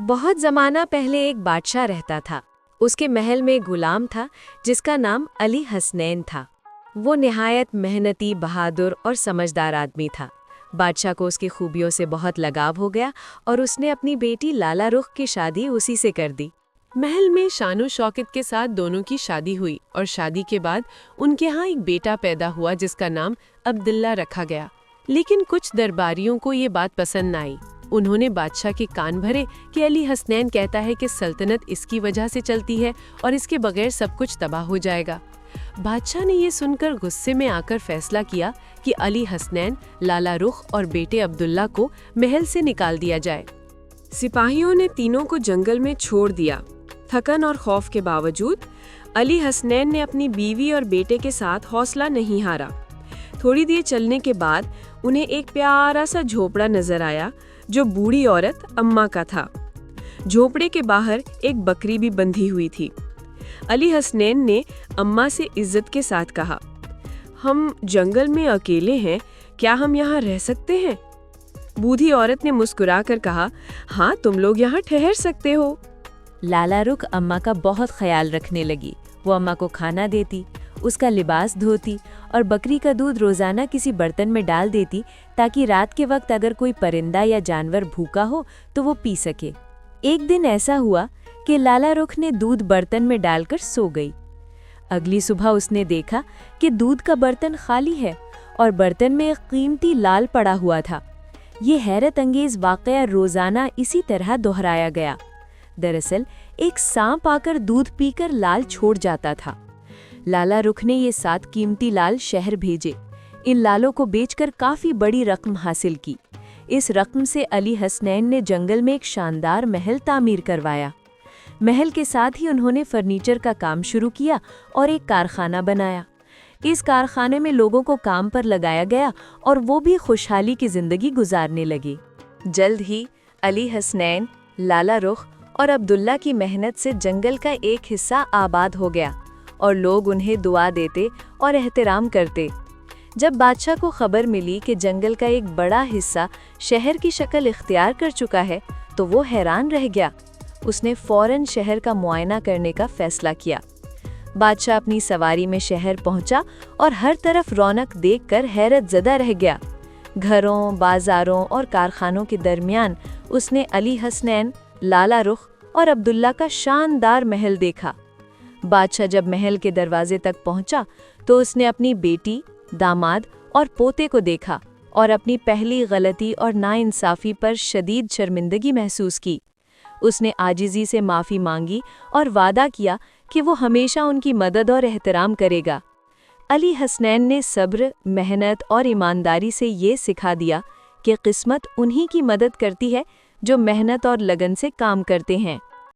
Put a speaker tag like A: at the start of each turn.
A: بہت زمانہ پہلے ایک بادشاہ رہتا تھا۔ اس کے محل میں ایک غلام تھا جس کا نام علی حسنین تھا۔ وہ نہایت محنتی، بہادر اور سمجھدار آدمی تھا۔ بادشاہ کو اس کی خوبیوں سے بہت لگاؤ ہو گیا اور اس نے اپنی بیٹی لالا رخ کی شادی اسی سے کر دی۔
B: محل میں شان و شوکت کے ساتھ دونوں کی شادی ہوئی اور شادی کے بعد ان کے ہاں ایک بیٹا پیدا ہوا جس کا نام عبداللہ رکھا گیا۔ لیکن کچھ درباریوں کو یہ بات پسند نہ آئی۔ انہوں نے بادشاہ کے کان بھرے کہ علی حسنین کہتا ہے کہ سلطنت اس کی وجہ سے چلتی ہے اور اس کے بغیر سب کچھ تباہ ہو جائے گا۔ بادشاہ نے یہ سن کر غصے میں آ کر فیصلہ کیا کہ علی حسنین، لالا رخ اور بیٹے عبداللہ کو محل سے نکال دیا جائے۔
C: سپاہیوں نے تینوں کو جنگل میں چھوڑ دیا۔ تھکن اور خوف کے باوجود علی حسنین نے اپنی بیوی اور بیٹے کے ساتھ حوصلہ نہیں ہارا۔ تھوڑی دیر چلنے کے بعد انہیں ایک پیارا سا جھوپڑا نظر آیا جو بوڑھی عورت اماں کا تھا۔ جھوپڑے کے باہر ایک بکری بھی بندھی ہوئی تھی۔ علی حسنین نے اماں سے عزت کے ساتھ کہا، ہم جنگل میں اکیلے ہیں، کیا ہم یہاں رہ سکتے ہیں؟ بوڑھی عورت نے مسکرا کر کہا، ہاں تم لوگ یہاں ٹھہر سکتے ہو۔
A: لالا رخ اماں کا بہت خیال رکھنے لگی۔ وہ اماں کو کھانا دیتی، اس کا لباس دھوتی اور بکری کا دودھ روزانہ کسی برتن میں ڈال دیتی تاکہ رات کے وقت اگر کوئی پرندہ یا جانور بھوکا ہو تو وہ پی سکے۔ ایک دن ایسا ہوا کہ لالا رخ نے دودھ برتن میں ڈال کر سو گئی۔ اگلی صبح اس نے دیکھا کہ دودھ کا برتن خالی ہے اور برتن میں ایک قیمتی لال پڑا ہوا تھا۔ یہ حیرت انگیز واقعہ روزانہ اسی طرح دہرایا گیا۔ دراصل ایک سانپ آ کر دودھ پی کر لال چھوڑ جاتا تھا۔ لالا رخ نے یہ 7 قیمتی لال شہر بھیجے۔ ان لالوں کو بیچ کر کافی بڑی رقم حاصل کی۔ اس رقم سے علی حسنین نے جنگل میں ایک شاندار محل تعمیر کروایا۔ محل کے ساتھ ہی انہوں نے فرنیچر کا کام شروع کیا اور ایک کارخانہ بنایا۔ اس کارخانے میں لوگوں کو کام پر لگایا گیا اور وہ بھی خوشحالی کی زندگی گزارنے لگے۔ جلد ہی علی حسنین، لالا رخ اور عبداللہ کی محنت سے جنگل کا ایک حصہ آباد ہو گیا اور لوگ انہیں دعا دیتے اور احترام کرتے۔ جب بادشاہ کو خبر ملی کہ جنگل کا ایک بڑا حصہ شہر کی شکل اختیار کر چکا ہے تو وہ حیران رہ گیا۔ اس نے فوراً شہر کا معائنہ کرنے کا فیصلہ کیا۔ بادشاہ اپنی سواری میں شہر پہنچا اور ہر طرف رونق دیکھ کر حیرت زدہ رہ گیا۔ گھروں، بازاروں اور کارخانوں کے درمیان اس نے علی حسنین، لالا رخ اور عبداللہ کا شاندار محل دیکھا۔ بادشاہ جب محل کے دروازے تک پہنچا تو اس نے اپنی بیٹی، داماد اور پوتے کو دیکھا اور اپنی پہلی غلطی اور ناانصافی پر شدید شرمندگی محسوس کی۔ اس نے عاجزی سے معافی مانگی اور وعدہ کیا کہ وہ ہمیشہ ان کی مدد اور احترام کرے گا۔ علی حسنین نے صبر، محنت اور ایمانداری سے یہ سکھا دیا کہ قسمت انہی کی مدد کرتی ہے جو محنت اور لگن سے کام کرتے ہیں۔